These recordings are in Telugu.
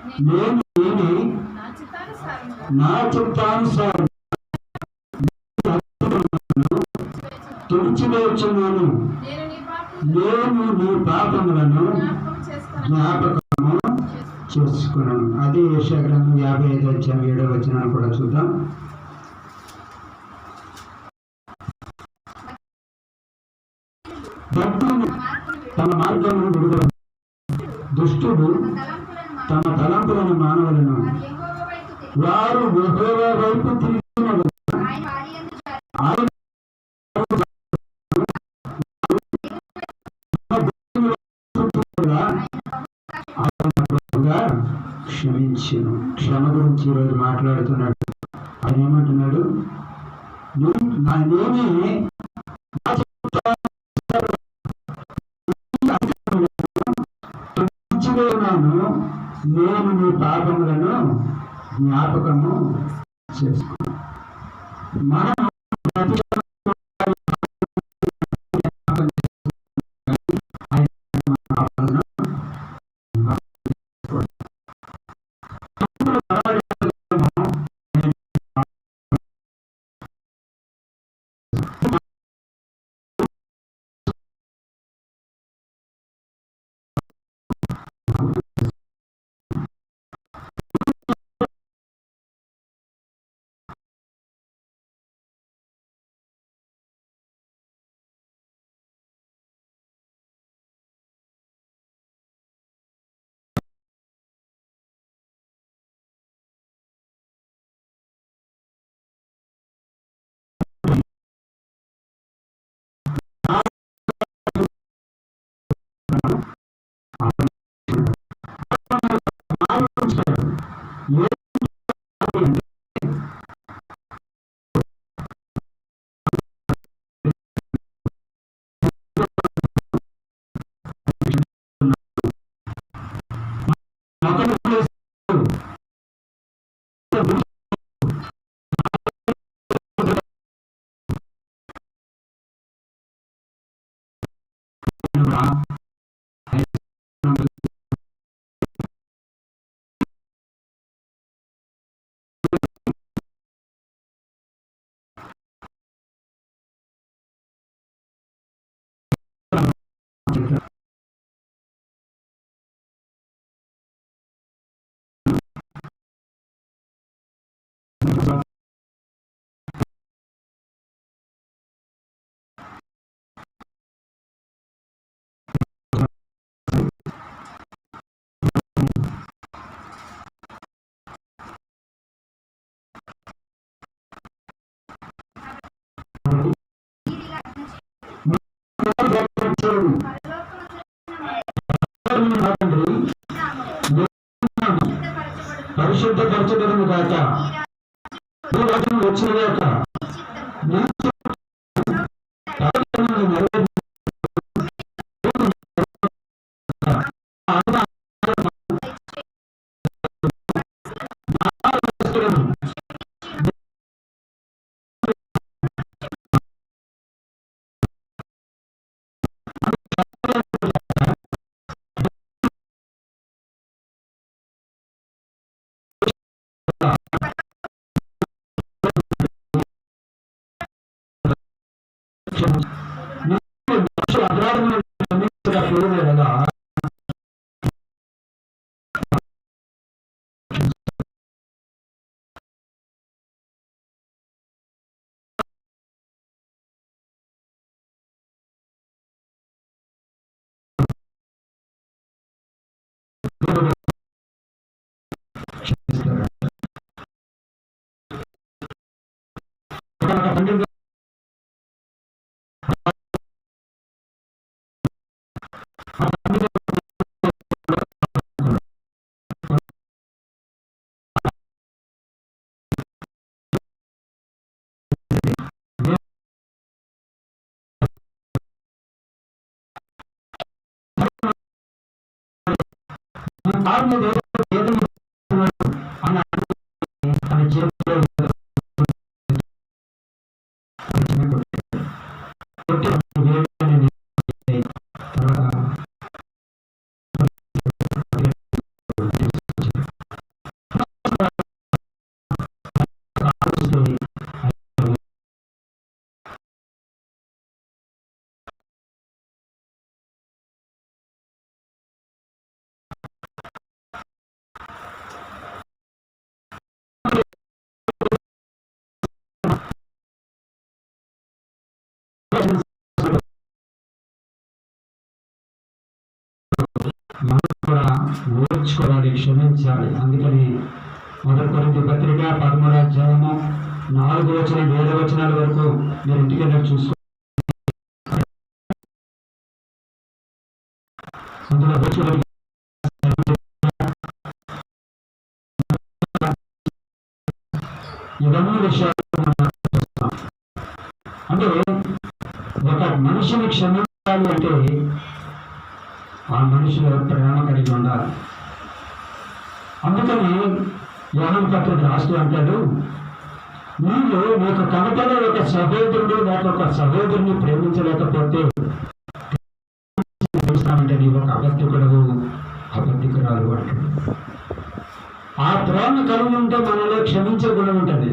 నేను నా చిత్తానుసారం తుడిచివేయుచున్నాను. నేను నీ పాపములను జ్ఞాపకము చేసుకున్నాను. అది యెషయా గ్రంథం 55:7 కూడా చూద్దాం. భక్తుడు తన మార్గమును విడుదల, దుష్టుడు తమ తలంపులను మానవలను, వారు యెహోవా వైపు తిరిగిన క్షమించను. క్షమ గురించి ఈరోజు మాట్లాడుతున్నాడు. ఆయన ఏమంటున్నాడు? నేనే నేను నీ పాపములను జ్ఞాపకము చేసుకున్నాను. మనం పరిశుద్ధపరచబడును గాక, వచ్చిన గాక, మనం కూడా ఓర్చుకోవాలి, క్షమించాలి. అందుకని 1 కొరింథీ పత్రిక 13వ అధ్యాయము 4వ వచనం 7వ వచనాల వరకు మీరు ఇంటికి వెళ్ళి చూసుకో. అందులో ఇవన్నీ విషయాలు అంటే ఒక మనిషిని క్షమించాలి అంటే ఆ మనిషిలో ప్రేమ కలిగి ఉండాలి. అందుకని యోహాను పత్రిక రాస్తూ అంటాడు, నీకు కనపడే ఒక సహోదరుడు లేక ఒక సహోదరుని ప్రేమించలేకపోతే అంటే నీవు ఒక అబద్ధికుడవు, అబద్ధికురాలు అంటాడు. ఆ ప్రేమ కలిగి ఉంటే మనలో క్షమించే గుణం ఉంటుంది.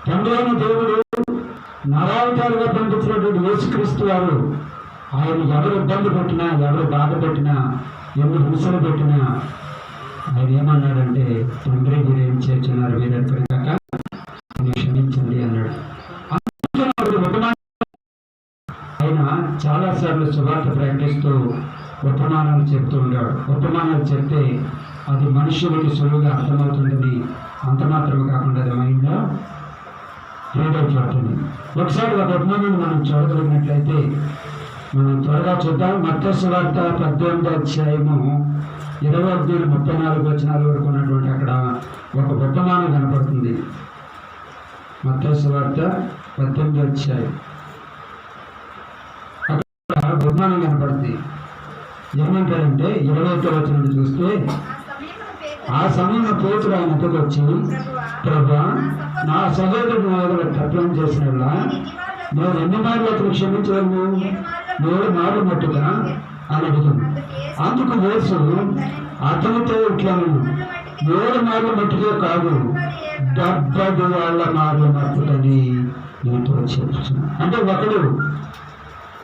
తండ్రి అయిన దేవుడు నరావతారుగా పంపించినటువంటి యేసుక్రీస్తు వారు ఆయన ఎవరు ఇబ్బంది పెట్టినా, ఎవరు బాధ పెట్టినా, ఎన్ని హింసలు పెట్టినా ఆయన ఏమన్నాడంటే, తండ్రి మీరు ఏం చేస్తున్నారు, వీరెక్కడి కాక క్షమించండి అన్నాడు. ఆయన చాలాసార్లు సువార్త ప్రకటిస్తూ ఉపమానాలు చెప్తూ ఉన్నాడు. ఉపమానాలు చెప్తే అది మనుషులకి సులువుగా అర్థమవుతుందని అంత మాత్రమే కాకుండా అది మైండ్లో ఏదైపోతుంది. ఒకసారి ఒక ఉపమానాన్ని మనం చూడగలిగినట్లయితే మనం త్వరగా చూద్దాం. మత్తయి సువార్త 18వ అధ్యాయము 21-34 వచనాల వరకు ఉన్నటువంటి అక్కడ ఒక ఉపమానం కనపడుతుంది. మత్తయి సువార్త 18వ అధ్యాయం అక్కడ ఉపమానం కనపడుతుంది. ఏమంటారంటే 21వ వచనం చూస్తే, ఆ సమయంలో పేతురు ఆయన ఎదురుకు వచ్చి, ప్రభువా, నా సహోదరుడు నా దగ్గర తప్పిదం చేసినలా నేను ఎన్ని మార్లు అతను క్షమించగలను? 7 మార్లు మట్టుగా అని అడుగుతుంది. అందుకు యేసు అతనితో ఇట్లా 7 మార్లు మట్టుకే కాదు 70 మార్లు మట్టుకని నీతో చెప్తున్నా. అంటే ఒకడు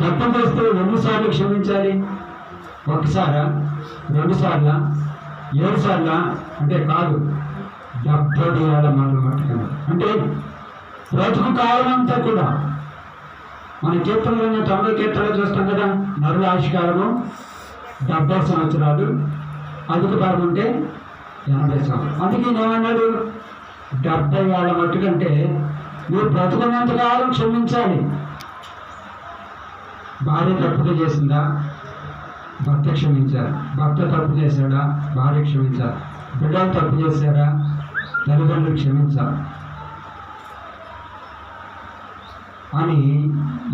తప్పు చేస్తే ఎన్నిసార్లు క్షమించాలి? 1 సారా, 2 సార్లా, 7 సార్లా అంటే కాదు, 70 మార్లు మట్టుకని. అంటే బ్రతుకు కాలమంతా కూడా మన కీర్తనలోనే 90 కీర్తనలు చూస్తాం కదా, నరుల ఆయుష్కాలము 70 సంవత్సరాలు, అధిక భాగం ఉంటే 80 సంవత్సరాలు. అందుకే ఏమన్నాడు, 70 ఏళ్ళ మట్టుకంటే నువ్వు బ్రతుకున్నంత కాలం క్షమించాలి. భార్య తప్పుగా చేసిందా, భర్త క్షమించాలి. భర్త తప్పు చేశాడా, భార్య క్షమించాలి. బిడ్డలు తప్పు చేశారా, తల్లిదండ్రులు క్షమించాలి అని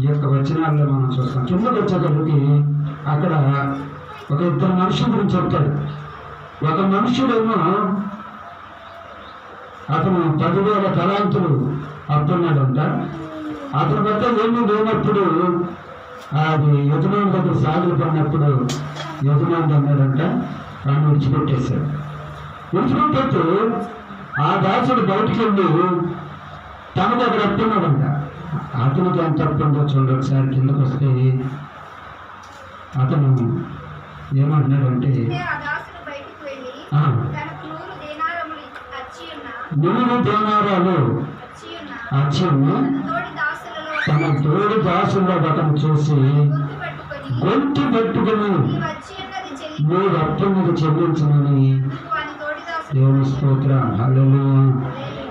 ఈ యొక్క వచనాల్లో మనం చూస్తాం. కిందకు వచ్చేటప్పటికి అక్కడ ఒక 2 మనుషుల గురించి చెప్తాడు. ఒక మనుషుడేమో అతను 10,000 తలాంతులు అప్పున్నాడంట. అతని వద్ద ఏమీ లేనప్పుడు అది యజమాని దగ్గర సాగులు పడినప్పుడు యజమాని అన్నాడంట, వాడిని విడిచిపెట్టేశాడు. విడిచిపెట్టేట్టు ఆ దాసుడు బయటికి వెళ్ళి తనకు అక్కడ అప్పున్నాడంట. అతనికి ఎంత తప్పుందో చూడండి ఒకసారి. కిందకు వస్తే అతను ఏమంటున్నాడంటే, 100 దేనారాలు వచ్చి ఉన్న తన తోడి దాసుల్లో అతను చూసి గొంతు పట్టుకుని మీరు అప్పున్నది చెల్లించమని దేవుని స్తోత్రం. హల్లెలూయా.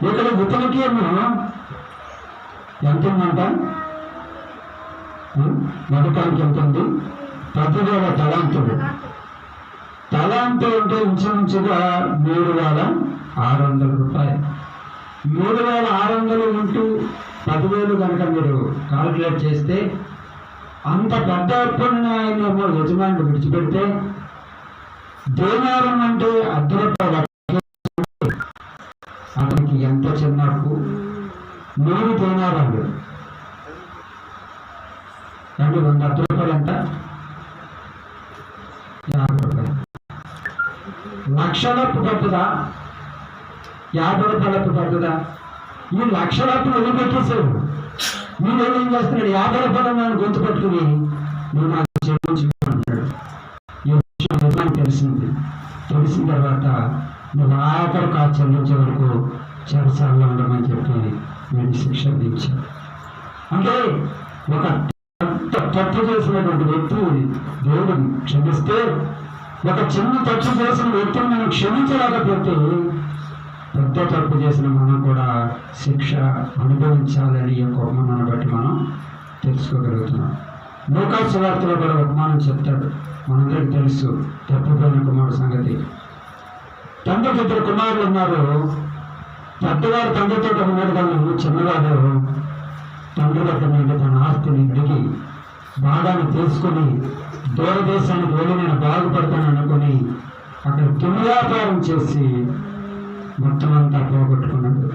ఇక్కడ ఇతనికేమో ఎంత ఉందంట, మొదటానికి ఎంత ఉంది? 10,000 తలాంతులు. తలాంతులు అంటే ఇంచుమించుగా 3,600 రూపాయలు. 3,600 ఇంటూ 10,000 కనుక మీరు కాల్కులేట్ చేస్తే అంత పెద్ద అప్పుని ఆయన యజమాని విడిచిపెడితే దేనారం అంటే ₹10 అతనికి ఎంత చిన్న అప్పు? 3 దేనారాలు అంటే ₹100 ఎంత? ₹50. లక్షలప్పు పడుతుందా? ₹50 అప్పు పడుతుందా? ఈ లక్షలప్పు వెళ్ళి పెట్టేసాడు. మీరు ఏం చేస్తున్నాడు? ₹50 నేను గొంతు పట్టుకుని నువ్వు నాకు చెల్లించుకుంటున్నాడు. ఈ విషయం తెలిసింది. తెలిసిన తర్వాత నువ్వు ఆఖరికి చెల్లించే వరకు చెరసాల్లో ఉండమని చెప్పి వీడిని శిక్ష విధించారు. అంటే ఒక తప్పు చేసినటువంటి వ్యక్తి దేవుడు క్షమిస్తే, ఒక చిన్న తప్పు చేసిన వ్యక్తిని మనం క్షమించలేకపోతే పెద్ద తప్పు చేసిన మనం కూడా శిక్ష అనుభవించాలని యొక్క ఉపమానాన్ని బట్టి మనం తెలుసుకోగలుగుతున్నాం. లూకా సువార్తలో కూడా ఉపమానం చెప్తాడు, మనందరికీ తెలుసు తప్పిపోయిన కుమారుడు సంగతి. తండ్రికి 2 కుమారులు ఉన్నారు. పెద్దవారు తండ్రితో ఉన్నాడు, కానీ చిన్నవాడు తండ్రి దగ్గర నుండి తన ఆస్తిని అడిగి భాగాన్ని తీసుకుని దూరదేశానికి వెళ్ళి నేను బాగుపడతాను అనుకుని అక్కడ దుర్వ్యాపారం చేసి మొత్తం అంతా పోగొట్టుకున్నాడు.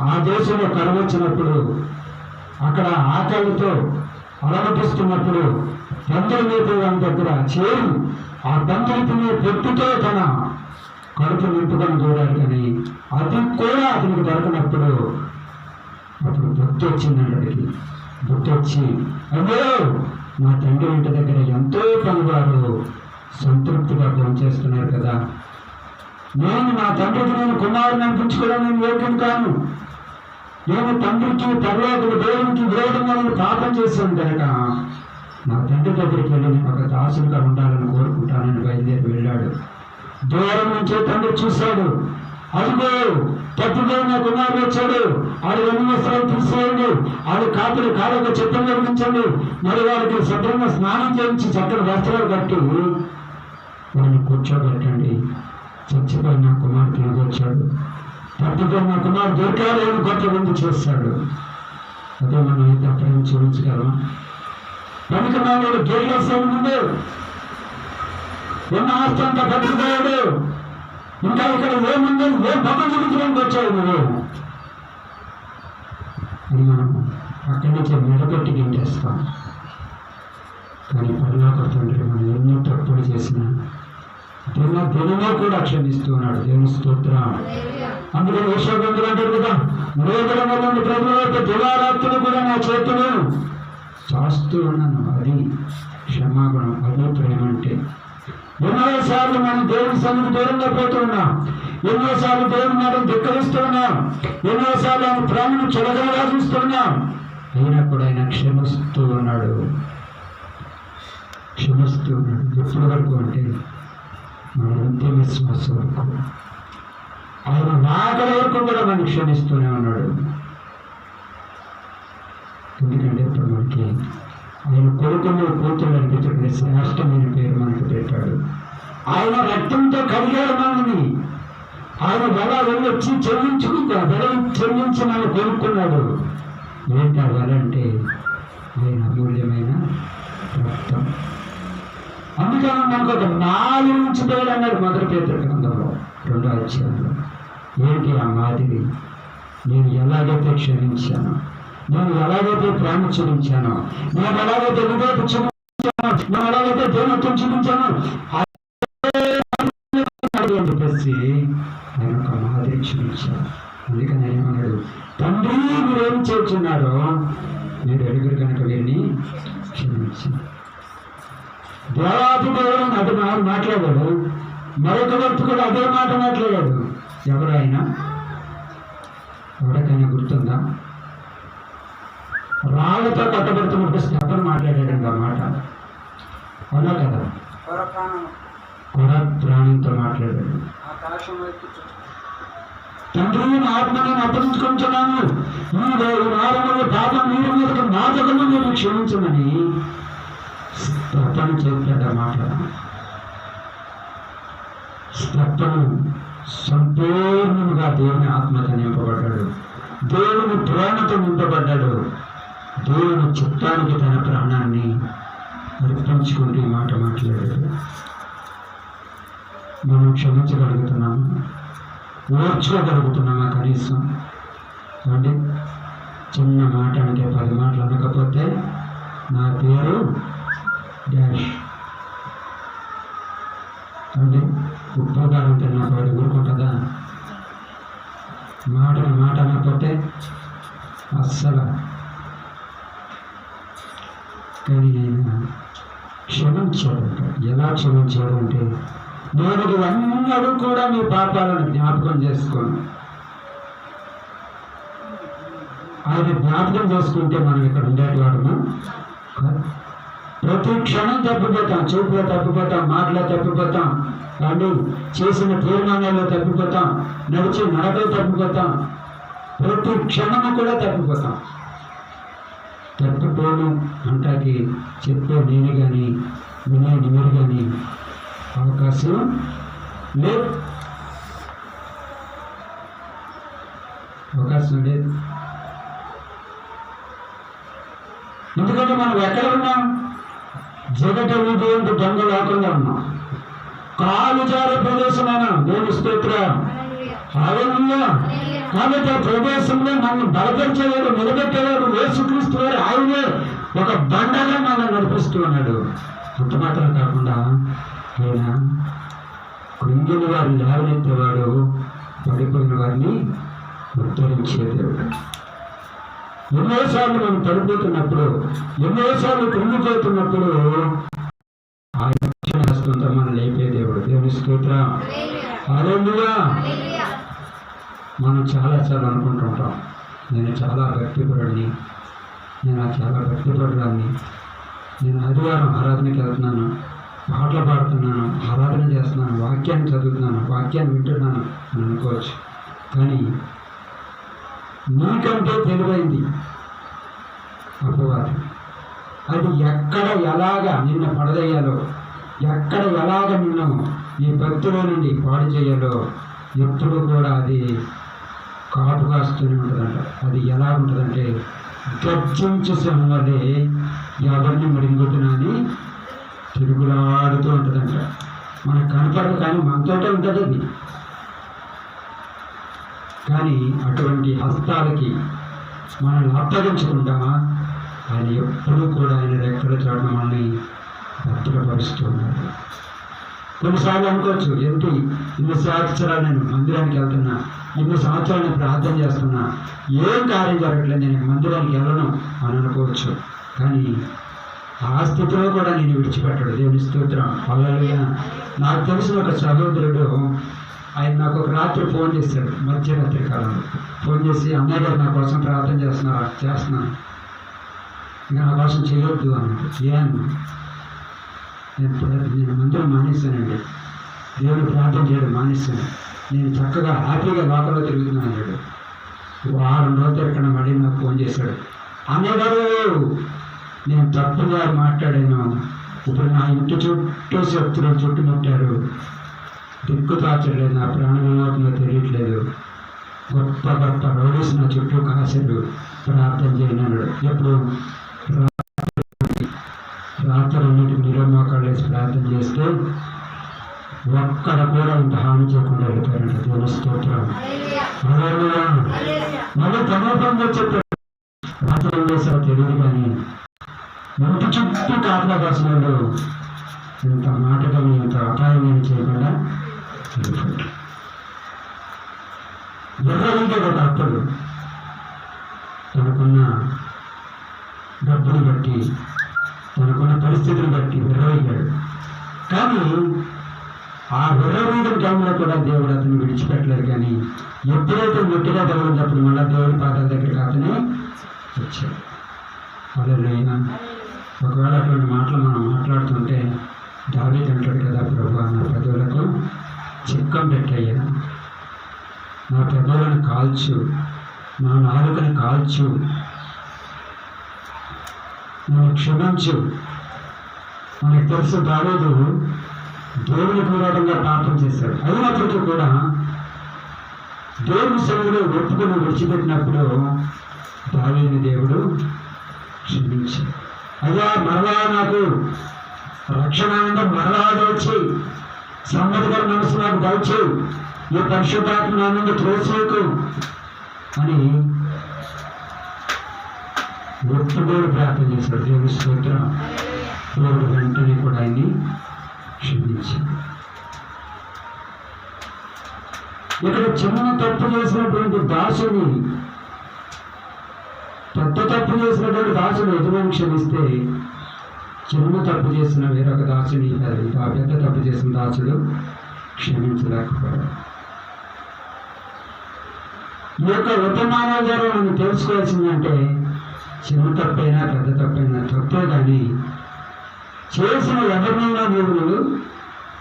ఆ దేశంలో కరువు వచ్చినప్పుడు, అక్కడ ఆకలితో అలమటిస్తున్నప్పుడు పందులు మేపే వాళ్ళ దగ్గర చేరి ఆ పందులు తినే పెట్టుతో తన కడుపు నింపుకొని చూడాలి, కానీ అది కూడా అతనికి దొరకనప్పుడు అప్పుడు బుద్ధి వచ్చిందండి. అడిగి బుద్ధి వచ్చి, అయ్యో నా తండ్రి ఇంటి దగ్గర ఎంతో పనివారు సంతృప్తిగా పనిచేస్తున్నారు కదా, నేను నా తండ్రికి నేను కుమారుని అనిపించుకోవడం నేను యోగ్యం కాను, నేను తండ్రికి పర్లోకుడు దేవునికి విరోధంగా నేను పాపం చేశాను కనుక నా తండ్రి దగ్గరికి వెళ్ళి నేను ఒక దాసునిగా ఉండాలని కోరుకుంటానని బయలుదేరి వెళ్ళాడు. దూరం నుంచే తండ్రి చూశాడు, అదిగో తప్పిపోయిన కుమారుడు వచ్చాడు, ఆడు 2 వస్త్రాలు తీసేయండి, ఆడు కాపులు కాళ్ళకు చెత్తలు నిర్మించండి, మరి వారికి శుభ్రంగా స్నానం చేయించి చక్కని వస్త్రాలు కట్టి వాడిని కూర్చోబెట్టండి. చచ్చిపోయిన కుమారుడు తిరిగి వచ్చాడు, తప్పిపోయిన కుమారుడు దొరికాడని కొత్త ముందు చేస్తాడు. అదే మనం అయితే అప్పుడేం చూపించగలమా? కనుక నాడు గేలేసేది ముందు ఉన్న ఆస్తి అంతా బతికిపోయాడు, ఇంకా ఇక్కడ ఏముంది, ఏం పక్కన చూపించడానికి వచ్చాడు నువ్వు అని మనం అక్కడి నుంచి మెడపెట్టి గింటేస్తాం. కానీ పరలోక తండ్రి మనం ఎన్నో తప్పులు చేసినా దినమే కూడా క్షమిస్తూ ఉన్నాడు. దేవుని స్తోత్రం. అందుకని యెషయా అంటాడు కదా, మేఘల వల్ల ప్రభుత్వ దివారాత్రులు కూడా నా చేతులు చాస్తూ ఉన్నాను. అది క్షమాగుణం, అది ప్రేమ అంటే. ఎన్నోసార్లు మనం దేవుని సన్నిధి దూరంగా పోతూ ఉన్నాం, ఎన్నోసార్లు దేవుని మాటను ధిక్కరిస్తూ ఉన్నాం, ఎన్నోసార్లు ఆయన ప్రేమను చులకనగా చూస్తున్నాం. అయినా కూడా ఆయన క్షమిస్తూ ఉన్నాడు, క్షమిస్తూ ఉన్నాడు. ఎప్పటి వరకు అంటే మన అంతిమ శ్వాస వరకు, ఆయన ఆఖరి వరకు కూడా మనం క్షమిస్తూనే ఉన్నాడు. ఎందుకంటే ఇప్పుడు మనకి ఆయన కొడుకులు కూతురు అనిపించే శ్రేష్టమైన పేరు మనకు పెట్టాడు. ఆయన రక్తంతో కలిగాడు మనల్ని. ఆయన వెల వెళ్ళొచ్చి చెల్లించి మనం కొనుక్కున్నాడు. ఏంటా వెల అంటే ఆయన అమూల్యమైన రక్తం. అందుకని మనకు ఒక 4 నుంచి పేరు అన్నాడు మొదటి పేతురు గ్రంథంలో 2వ అధ్యాయంలో. ఏంటి ఆ మాదిరి? నేను ఎలాగైతే క్షమించాను, నేను ఎలాగైతే ప్రేమ చూపించానో, నేను ఎలాగైతే వివేక చూపించాను, నేను ఎలాగైతే దేవత్వం చూపించాను అని చెప్పేసి ఆయన ఒక మాదిరి చూపించాను. అందుకని ఆయన అన్నాడు, తండ్రి మీరేం చేస్తున్నారో మీరు ఎరుగురు కనుక వీరిని క్షమించాను. దేవాది దేవుడు అటు మాట్లాడాడు, మరొక వ్యక్తి కూడా అదే మాట మాట్లాడాడు. ఎవరు ఆయన? ఎవరికైనా గుర్తుందా? రాళ్ళతో కట్టబడుతున్నప్పుడు స్టెఫన్ మాట్లాడాడు ఆ మాట, అవునా కదా? కొర ప్రాణంతో మాట్లాడాడు. తండ్రి ఆత్మని అప్పగించుకుంటున్నాను, ఈ వారంలో పాపం మీరు మీదకి నాటకము మీరు క్షమించమని స్టెఫన్ చెప్పాడు ఆ మాట. స్టెఫను సంపూర్ణంగా దేవుని ఆత్మతో నింపబడ్డాడు, దేవుని ప్రేమతో నింపబడ్డాడు, దేవుని చిత్తానికి తన ప్రాణాన్ని అర్పించుకుంటూ ఈ మాట మాట్లాడాడు. మనం క్షమించగలుగుతున్నాము, ఓర్చుకోగలుగుతున్నామా కనీసం? అంటే చిన్న మాట అంటే 10 మాటలు అనకపోతే నా పేరు డాష్ అంటే ఉప్పుగారం తిన్న వాడు ఊరుకుంటుందా? మాట అనకపోతే అస్సలు. కానీ ఆయన క్షమించాడు. ఎలా క్షమించాడు అంటే, నేను ఇవన్నడూ కూడా మీ పాపాలను జ్ఞాపకం చేసుకోను. ఆయన జ్ఞాపకం చేసుకుంటే మనం ఇక్కడ ఉండేవాడము కాదు. ప్రతి క్షణం తప్పిపోతాం, చూపులో తప్పిపోతాం, మాటలో తప్పిపోతాం, కానీ చేసిన తీర్మానాల్లో తప్పిపోతాం, నడిచే నడకలు తప్పిపోతాం, ప్రతి క్షణము కూడా తప్పిపోతాం. తప్పిపోను అంటాకి చెప్పే నేను కానీ వినే మీరు కానీ అవకాశం లేదు, అవకాశం లేదు. ఎందుకంటే మనం ఎక్కడ ఉన్నాం? జగట దేవుడు దొంగ లోకంగా ఉన్నాం, కాలు జారే ప్రదేశమైన దేవుని స్తోత్రం. హల్లెలూయా. కాబట్టి ఆ ప్రదేశంలో నన్ను బలపరిచేవాడు, నిలబెట్టేవాడు యేసుక్రీస్తు వారు. ఆయనే ఒక బండగా మనం నడిపిస్తూ ఉన్నాడు. అంత మాత్రం కాకుండా ఆయన కృంగిన వారిని లేవనెత్తేవాడు, పడిపోయిన వారిని ఉద్ధరించే దేవుడు. ఎన్నోసార్లు మనం పడిపోతున్నప్పుడు, ఎన్నోసార్లు కృంగిపోతున్నప్పుడు ఆయన హస్తంతో మనం లేపే దేవుడు. దేవుని స్తోత్రం. హల్లెలూయా. మనం చాలాసార్లు అనుకుంటుంటాం, నేను చాలా భక్తిపరుడిని, నేను చాలా భక్తిపరుడాన్ని, నేను ఆదివారం ఆరాధనకి వెళ్తున్నాను, పాటలు పాడుతున్నాను, ఆరాధన చేస్తున్నాను, వాక్యాన్ని చదువుతున్నాను, వాక్యాన్ని వింటున్నాను అని అనుకోవచ్చు. కానీ నీకంటే తెలివైంది అపవాది. అది ఎక్కడ ఎలాగా నిన్ను పడదయ్యాలో, ఎక్కడ ఎలాగ నిన్ను ఈ భక్తిలో నుండి పాడు చేయాలో ఎప్పుడు కూడా అది కాపు కాస్తూనే ఉంటుందంట. అది ఎలా ఉంటుందంటే గర్జించే సింహంవలే ఎవరిని మరింగుతున్నా అని తిరుగులాడుతూ ఉంటుందంట. మనకు కనపడదు కానీ మనతోటే ఉంటుంది అది. కానీ అటువంటి హస్తాలకి మనల్ని అప్పగించకుండా ఆయన ఎప్పుడూ కూడా ఆయన రెక్కల చాటున మనల్ని భద్రపరుస్తూ ఉన్నాడు. కొన్నిసార్లు అనుకోవచ్చు, ఏంటి ఇన్ని సంవత్సరాలు నేను మందిరానికి వెళ్తున్నా, ఇన్ని సంవత్సరాలు నేను ప్రార్థన చేస్తున్నా, ఏం కార్యం జరగట్లేదు, నేను మందిరానికి వెళ్ళను అని అనుకోవచ్చు. కానీ ఆ స్థితిలో కూడా నేను విడిచిపెట్టాడు. దేవుని స్తోత్రం. హల్లెలూయా. నాకు తెలిసిన ఒక సహోదరుడు, ఆయన నాకు ఒక రాత్రి ఫోన్ చేశాడు, మధ్యరాత్రి కాలంలో ఫోన్ చేసి, అన్నయ్య గారు నా కోసం ప్రార్థన చేస్తున్నాను, ఇంకా నా కోసం చేయొద్దు అన్నాడు. ఏమన్నా? నేను మందిరం మానేశానండి, దేవుడు ప్రార్థన చేయడం మానేశాను, నేను చక్కగా హ్యాపీగా లోపల తిరుగుతున్నాను అన్నాడు. వారం రోజులు ఇక్కడ మళ్ళీ నాకు ఫోన్ చేశాడు, అన్నయ్య గారు నేను తప్పుగా మాట్లాడాను, ఇప్పుడు నా ఇంటి చుట్టూ శత్రువులు చుట్టుముట్టారు, దిక్కు తాచలేదు, నా ప్రాణం ఏమవుతుందో తెలియట్లేదు, గొప్ప గొప్ప రౌడీస్ నా చుట్టూ కాశారు, ప్రార్థన చేయను అన్నాడు. ఎప్పుడు రాత్రి రెండింటికి నిరమోకాళ్ళు వేసి ప్రార్థన చేస్తే ఒక్కడ కూడా ఇంత హాని చేయకుండా వెళ్ళిపోయారంట. దేవుని స్తోత్రం. మళ్ళీ తమోపంగా చెప్పాడు, రాత్రి ఏం చేశారో తెలియదు కానీ ఇంటి చుట్టూ కాపలా కాసిన వాళ్ళు ఇంత మాటగా ఇంత అపాయం చేయకుండా వెళ్ళిపోయాడు. ఎవరైతే ఒక అప్పుడు తనకున్న డబ్బుని బట్టి, తనకున్న పరిస్థితిని బట్టి విర్రవయ్యాడు. కానీ ఆ విర్రవీయడం టైంలో కూడా దేవుడు అతను విడిచిపెట్టలేదు. కానీ ఎప్పుడైతే మొట్టిగా తగిలినప్పుడు మళ్ళీ దేవుడి పాదాల దగ్గరికి అతనే వచ్చాడు. హల్లెలూయా. ఒకవేళ అటువంటి మాటలు మనం మాట్లాడుతుంటే దావీదు అంటాడు కదా, ప్రభువా నా పెదవులకు చిక్కం పెట్టయ్యా, నా పెదవులను కాల్చు, నా నాలుకను కాల్చు, నన్ను క్షమించు. మనకు తెలుసు దావీదు దేవునికి విరోధంగా పాపం చేశాడు. అయినప్పటికీ కూడా దేవుని సన్నిధిలో ఒప్పుకొని విడిచిపెట్టినప్పుడు దావీదుని దేవుడు క్షమించాడు. అయ్యా మరలా నాకు రక్షణ మరలా దయచి, సమ్మతికర మనసు నాకు దయచి, ఈ పరిశుద్ధాత్మ నా నుండి త్రోసేకు అని ఒప్పుకోడు ప్రార్థన చేశాడు. దేవుని స్తోత్రం. దేవుడు వెంటనే కూడా ఆయన్ని క్షమించాడు. ఇక్కడ చిన్న తప్పు చేసినటువంటి దాసుని, పెద్ద తప్పు చేసినటువంటి దాసుని యజమాని క్షమిస్తే, చిన్న తప్పు చేసిన వేరొక దాసుని, ఆ పెద్ద తప్పు చేసిన దాసుడు క్షమించలేకపోయాడు. ఈ యొక్క వర్తమానాల ద్వారా మనం తెలుసుకోవాల్సిందంటే చిన్న తప్పైనా పెద్ద తప్పైనా తప్పే కానీ చేసిన ఎవరినైనా దేవుడు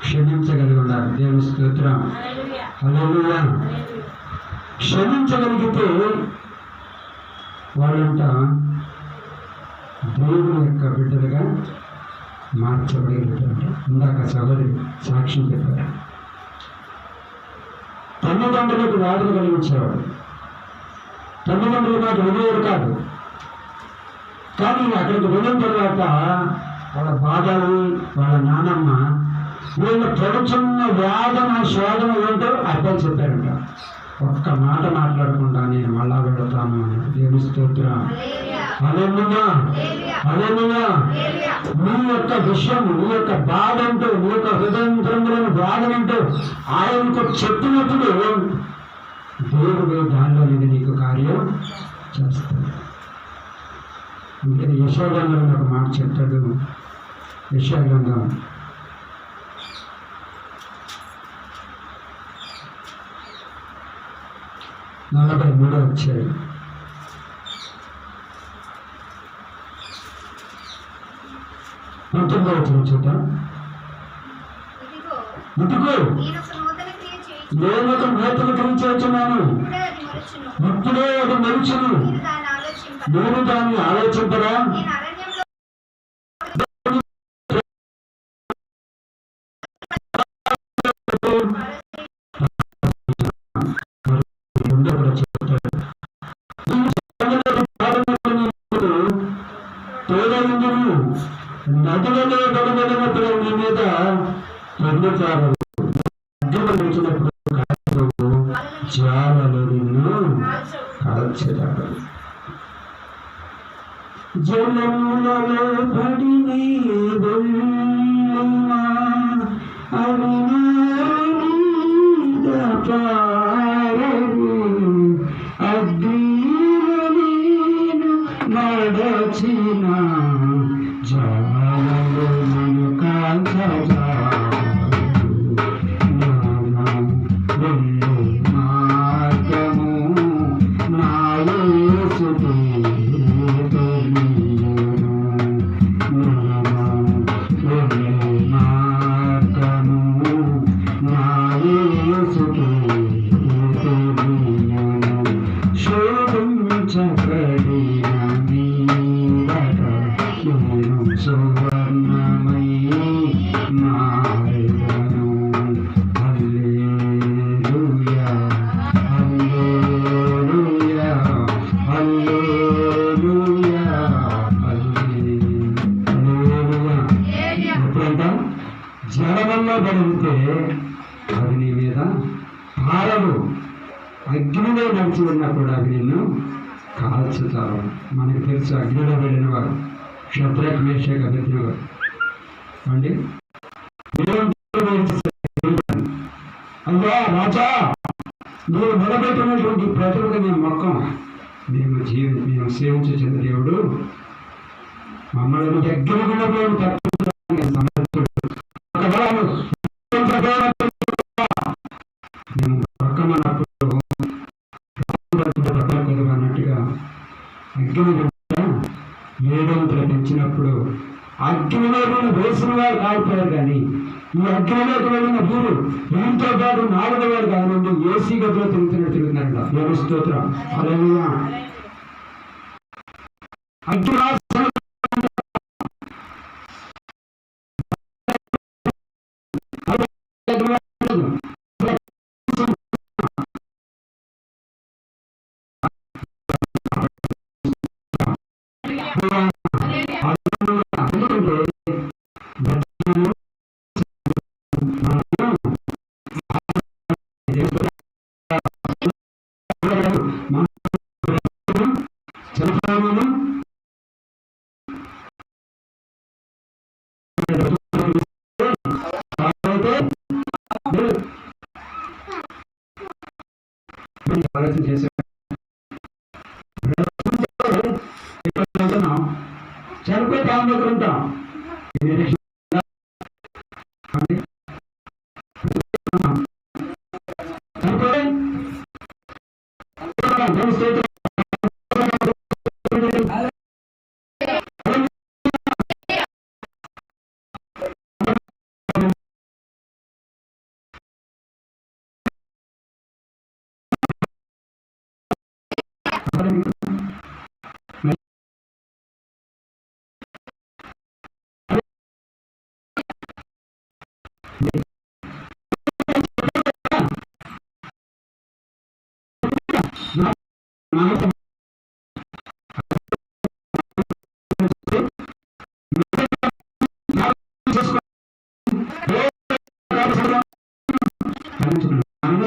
క్షమించగలిగి ఉన్నారు. దేవుని స్తోత్రం. హల్లెలూయా. క్షమించగలిగితే వాళ్ళంట దేవుని యొక్క బిడ్డలుగా మార్చబడగలుగుతారంట. ఇందాక సహోదరి సాక్ష్యం చెప్పారు. తల్లిదండ్రులకు వాదన కలిగించేవాడు. తల్లిదండ్రులు నాకు వినేవారు కాదు. కానీ అక్కడికి వెళ్ళిన తర్వాత వాళ్ళ బాధలు, వాళ్ళ నానమ్మ వీళ్ళు పడుచున్న వేదన శోధన ఏంటో అర్థం చెప్పారంట. ఒక్క మాట మాట్లాడకుండా నేను మళ్ళా వెళతాను అని. దేవుని స్తోత్రం. హల్లెలూయా. హల్లెలూయా. నీ యొక్క విషయం, నీ యొక్క బాధ అంటూ, నీ యొక్క హృదయంలోని బాధ అంటూ ఆయనకు చెప్పినప్పుడు దేవుడు దానిలో ఇది నీకు కార్యం చేస్తాడు. అందుకని యెషయా-గ్రంథంలో ఒక మాట చెప్తాడు. యెషయా-గ్రంథం 43వ అధ్యాయం 19వ వచనం చూద్దాం. ఇదిగో నేను ఒక నూతన క్రియ చేస్తున్నాను, ఇప్పుడే అది మరుచును, నేను దాన్ని ఆలోచింపరా. నదులలో గడబడినప్పుడు నీ మీద పొందుతారు, జ్వాలలు నిన్ను కాల్చెదరు. జలములలో పడి నీ వెళ్ళుమా, అవి మీద పారవు, అగ్నిలో నేను నడచిన జ్వాలలు నన్ను కాల్చజాలవు. జలమల్లో పడితే అది నీ మీద పారదు, అగ్నిలో నడిచి ఉన్నప్పుడు అవి నిన్ను కాల్చుతారు. మనకు తెలుసు అగ్నిలో వెళ్ళిన వారు శద్రక్ మేషక్ అబేద్నెగో అండి. అయ్యా రాజా, నువ్వు నిలబెట్టినటువంటి ప్రజలకు మేము మొక్కం, మేము సేవించిన దేవుడు మమ్మల్ని దగ్గరగా మేము పక్కమన్నప్పుడు అన్నట్టుగా అగ్ని ఏడంతలు పెంచినప్పుడు అగ్నిలో వేసిన వారు కాలిపోయారు. కానీ ఈ అగ్నిలోకి వెళ్ళిన వీరు వీరితో పాటు 4వ వారు కానివ్వండి ఏసీ గదిలో తిరుగుతున్నారంట. దేవుని స్తోత్రం. హల్లెలూయా. అగ్ని ఆలోచన చేసే చనిపోయి కాలం దగ్గర ఉంటాం. చనిపోయి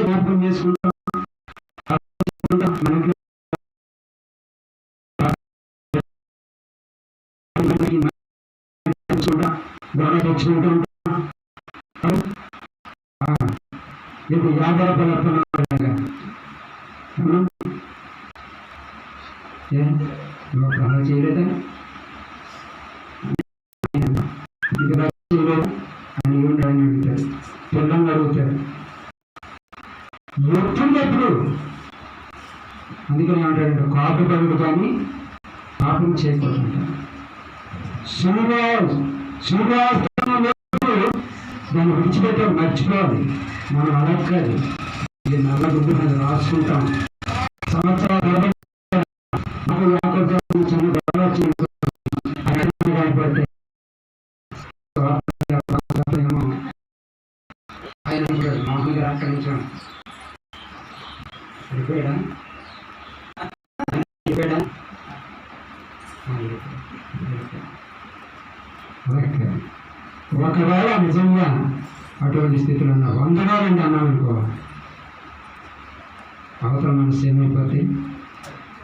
జ్ఞాపకం చేసుకుంటాం. ఇది వ్యాపార పదార్థం చేయలేదా చేయలేదు అని ఉండని అడుగుతారు, పిల్లల్ని అడుగుతారు ఎప్పుడు. అందుకని ఏమంటాడంటే కాపు పలుకు కానీ పాపం చేయకూడదంట. సూర్యాస్తమం దాన్ని విడిచిపెట్టాం, మర్చిపోవాలి. మనం అడగదు ఇది నల్ల గుడ్డు మీద రాసుకుంటాం. సంవత్సరాలు ఆయన మామూలుగా అక్కడి నుంచి ఒకవేళ నిజంగా అటువంటి స్థితిలో ఉన్నా 100 రోజులు అన్నాం అనుకో, అవతల మనసు ఏమైపోతే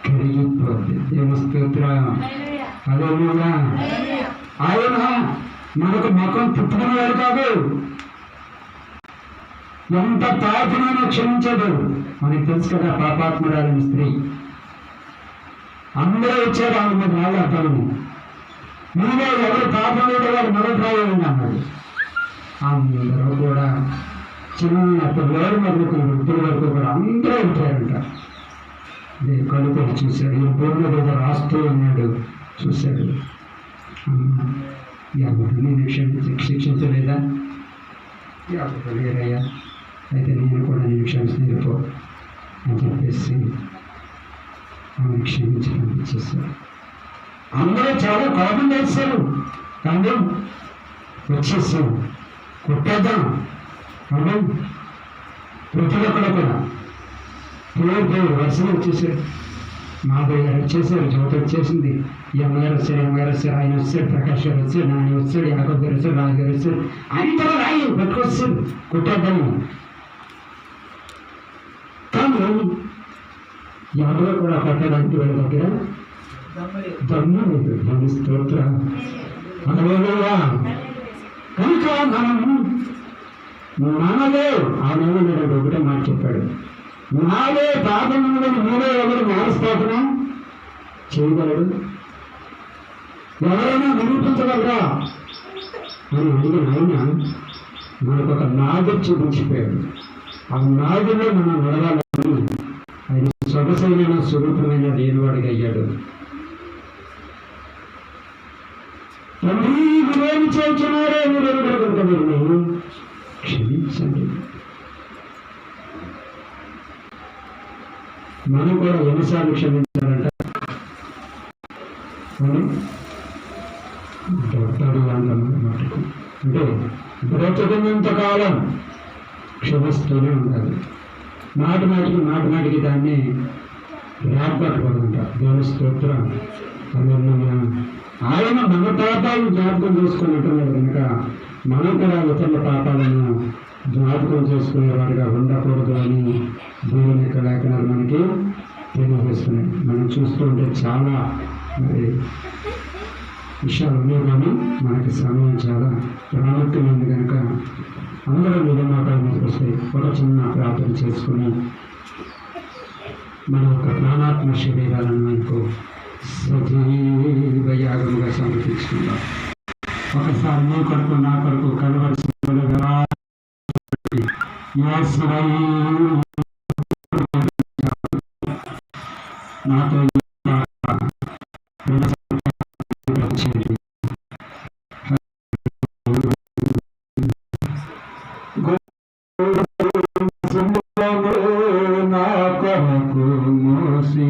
కరిగిపోద్ది. స్తోత్రం. హల్లెలూయా. ఆయన మనకు ముఖం తిప్పుకునేవాడు కాదు, ఎంత పాపమైనా క్షమించదు. మనకి తెలుసు కదా, పాపాత్మురాలైన స్త్రీ అందరూ వచ్చారు ఆమె మీద రాళ్ళు అర్థము. మీలో ఎవరు పాపం మీద వాడు మొదటిరాయండి అన్నాడు. అందరూ కూడా చిన్న పిల్లలు మొదలుకున్న వృద్ధుల వరకు కూడా అందరూ ఉంటారంట. కళ్ళు పెట్టి చూశాడు, ఈ బోర్డులో ఏదో రాస్తూ ఉన్నాడు, చూశాడు. ఎవరిని శిక్షించలేదా? ఎవరు లేరయ్యా, అయితే నేను కూడా నేను క్షమించలేపో అని చెప్పేసి ఆమె క్షమించడం చేశారు. అందరూ చాలా కోపం చేశారు, కానీ వచ్చేసాం, కొట్టేద్దాం అలా ప్రతి ఒక్కరు కూడా పేరు వర్షం వచ్చేసాడు. మాధవ్ గారు వచ్చేసారు, జ్యోతి వచ్చేసింది, ఈ అమ్మగారు వచ్చారు, అమ్మగారు వచ్చారు, ఆయన వచ్చాడు, ప్రకాష్ గారు వచ్చాడు, నాని వచ్చాడు, యాకబ్ గారు వచ్చాడు, రాజు గారు వచ్చాడు, అందరూ రాయి పట్టుకొచ్చారు, కొట్టేద్దాము. కానీ ఎవరో కూడా కొట్టడానికి వాళ్ళ దగ్గర దమ్ము లేదు. దాని స్తోత్రం. హల్లెలూయా. కనుక మనం మనలో ఆయన ఏమన్నాడు, ఒకటే మాట చెప్పాడు, నాలో పాపములను మీలో ఎవరు మారుస్తాపన చేయగలడు, ఎవరైనా నిరూపించగలరా అని అడిగిన ఆయన మనకు ఒక నాగర్ చూపించిపోయాడు. ఆ నాగులో మనం నడవాలని ఆయన సొగసైన స్వరూపమైన దేనివాడిగా అయ్యాడు. తండ్రి మీరేమి చేస్తున్నారో మీరు కనుక మీరు క్షమించండి. మనం కూడా ఎన్నిసార్లు క్షమించాలంట? మనం దొడ్డాడు అన్నమాటకు అంటే బ్రతుకున్నంత కాలం క్షమిస్తూనే ఉండాలి. నాటి మాటికి దాన్ని జ్ఞాపకపడదంట. దేవుని స్తోత్రం. ఆయన మన పాపాలను జ్ఞాపకం చేసుకున్నట్టున్నాడు కనుక మనం కూడా ఇతరుల పాపాలను జ్ఞాపకం చేసుకునేవాడిగా ఉండకూడదు అని దేవుని యొక్క లేఖనాలు మనకి తెలియజేస్తున్నాయి. మనం చూస్తుంటే చాలా మరి విషయాలు ఉన్నాయి, కానీ మనకి సమయం చాలా ప్రాముఖ్యమైంది కనుక అందరూ నిజమాకాల మీదకి వస్తాయి. ఒక చిన్న ప్రార్థన చేసుకుని మన యొక్క ప్రాణాత్మ శరీరాలను మనకు సజీవ యాగముగా సమర్పించుకుందాం. ఒకసారి నీ కొరకు నా కొరకు కలవలసిన నాతో నా కొరకు మోసి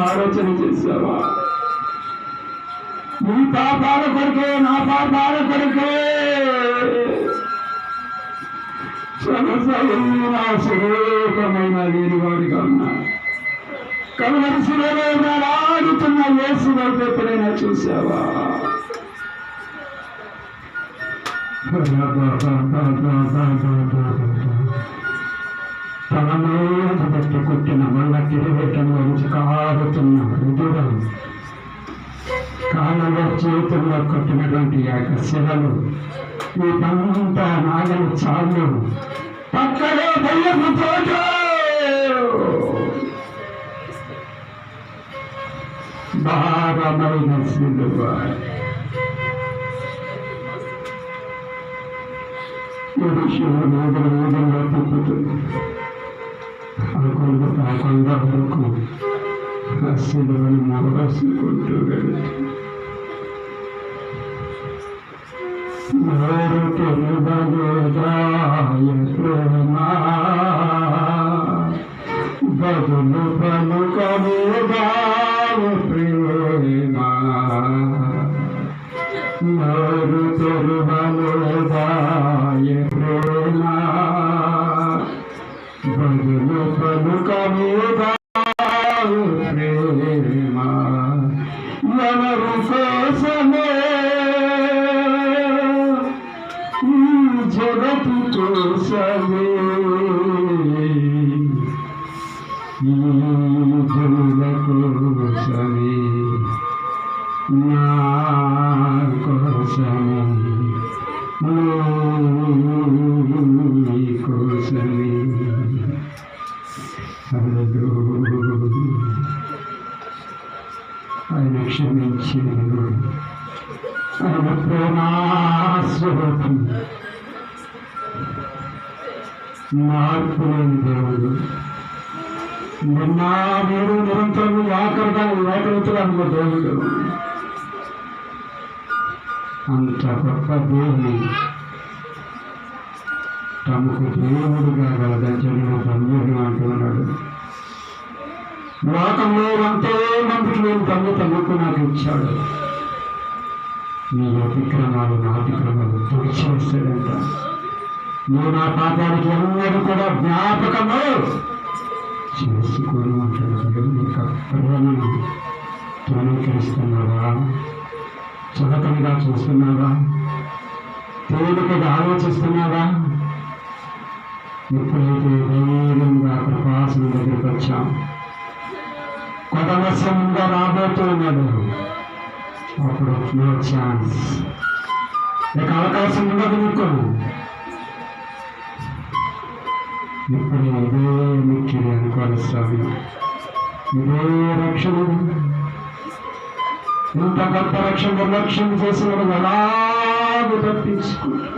ఆలోచన చేసావా? నీ పాపాల కొరకే, నా పాపాల కొరకే సమస్యమైన సురేఖమైన లేనివాడిగా ఉన్నారు. కలవలసిలో ఆడుతున్న యేసు వైపు ఎప్పుడైనా చూసావా? తన మీద పెట్టి కొట్టిన మళ్ళా కిరీటంలో నుంచి కారుతున్న రుదురం, కాళ్ళలో చేతుల్లో కొట్టినటువంటి ఆ యొక్క శిలలు, వీటంతా నాగలి చాలు, పక్కనే దయ్యపు తోట, భారమైన శిలువ, శివుడు తిప్పుతుంది. ఆ కొండ వరకు ఆ శిలువని మొదలుకుంటూ వెళుతుంది. బదులు పలుకలేదాయ ప్రేమ, నోరు తెరువలేదాయ ప్రేమ, బదులు పలుకలేదాయ ప్రేమ, ఎవరి కోసమే జగతి కోసమే ఈ జనుల కోసమే నా కోసమే నీ కోసమే ఆయన క్షమించిన ఆయన ప్రేమాస్వరూపం మార్పు లేని దేవుడు నిన్న మీరు నిరంతరం ఏకరుతులు దేవుడు అంత గొప్ప దేవుని తమకు దేవుడుగా గలదని ధన్యుడు అంటున్నాడు. లోకంలో ఎంతో మందికి నేను తమ్ముకు నాకు ఇచ్చాడు. నీ అతిక్రమాలు నా అతిక్రమాలు తుడిచివేస్తాడంట. నువ్వు నా పాపానికి ఎన్నడూ కూడా జ్ఞాపకము చేసుకోను అంటాడు. నీకు ప్రేమను తృణీకరిస్తున్నావా? చులకనగా చూస్తున్నావా? తేలికగా ఆలోచిస్తున్నావా? ఎప్పుడైతే ధైర్యంగా కృపాసనం దగ్గరికి వచ్చాం, కొత్త వర్షంగా రాబోతూ ఉన్నాడు, అప్పుడు నో ఛాన్స్, ఇక అవకాశం ఉండదు నీకు. ఇప్పుడు ఇదే ముఖ్యం అనుకోవాలి స్వామి, ఇదే రక్షణ. ఇంత గొప్ప రక్షణ నిర్లక్ష్యం చేసిన ఎలాగో తప్పించుకుంటా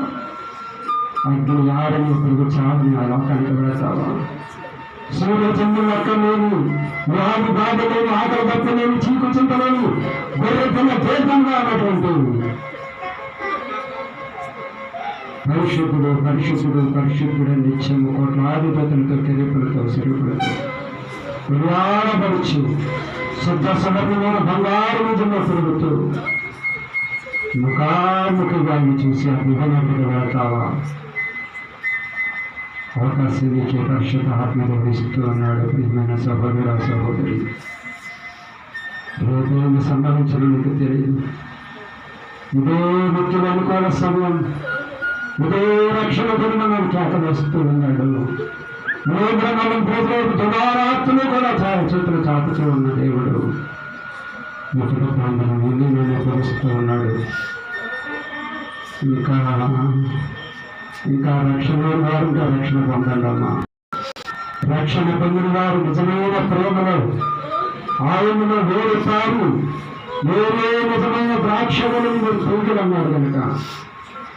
అగ్ని ఆడని ఇప్పుడు చాలని ఆ లోకానికి వెళతావా? సూర్య చంద్రులు అక్కలేని, వ్యాధి బాధ లేని, ఆకలి దప్పలేని, చీకు చింతలేని, గొర్రె పిల్ల దేశంగా అన్నటువంటి పరిశుద్ధుడు పరిశుద్ధుడు పరిశుద్ధుడు నిత్యము కోట్లాది బతులతో కెరుపులతో సిరుపులతో ఉదారపరిచి శుద్ధ సమర్పమైన బంగారు నిజంలో తిరుగుతూ ముఖాముఖిగా చూసి ఆ దిగనట్టుగా వెళతావా? అవకాశం నీకే పరిశుద్ధ ఆత్మ నిర్వహిస్తూ అన్నాడు. ప్రియమైన సహోదర సహోదరి, రేపేమి సంభవించడం నీకు తెలియదు. ఇదే ముఖ్యం అనుకోవాల సమయం, ఇదే రక్షణ గుణం కేకవేస్తూ ఉన్నాడు. మనం ప్రతిరోజు దురారాత్రులు కూడా చేతులు చాపుతూ ఉన్న దేవుడు ఇప్పుడు ప్రాంతం ముందు నన్ను కొలుస్తూ ఉన్నాడు. ఇంకా రక్షణ వారు రక్షణ పొందండి అమ్మా. రక్షణ పొందిన వారు నిజమైన ప్రేమలో ఆయనలో వేరుసారు వేరే నిజమైన ద్రాక్షలను మీరు పూజలన్నారు కనుక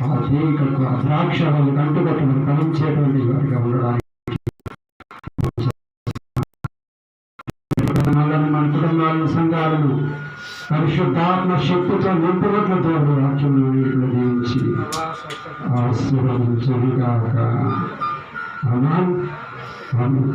ఆ జీవికకు ఆ ద్రాక్ష వాళ్ళకి అంటుకట్టును ఫలించేటువంటి వారిగా ఉండడానికి మన కుటుంబాలను సంఘాలను పరిశుద్ధాత్మ శక్తితో నింపునట్లు దేవుడు వాక్యంలో నీటిలో దీవించి ఆశీర్వదించుగాక. ఆమేన్. ఆమేన్.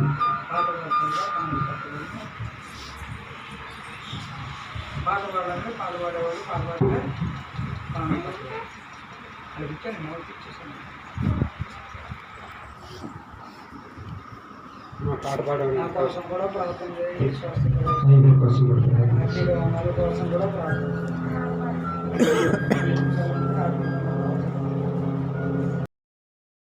పాట పాడండి. నా కోసం కూడా ప్రార్థన చేయండి. కోసం కూడా ప్రార్థన చేయండి.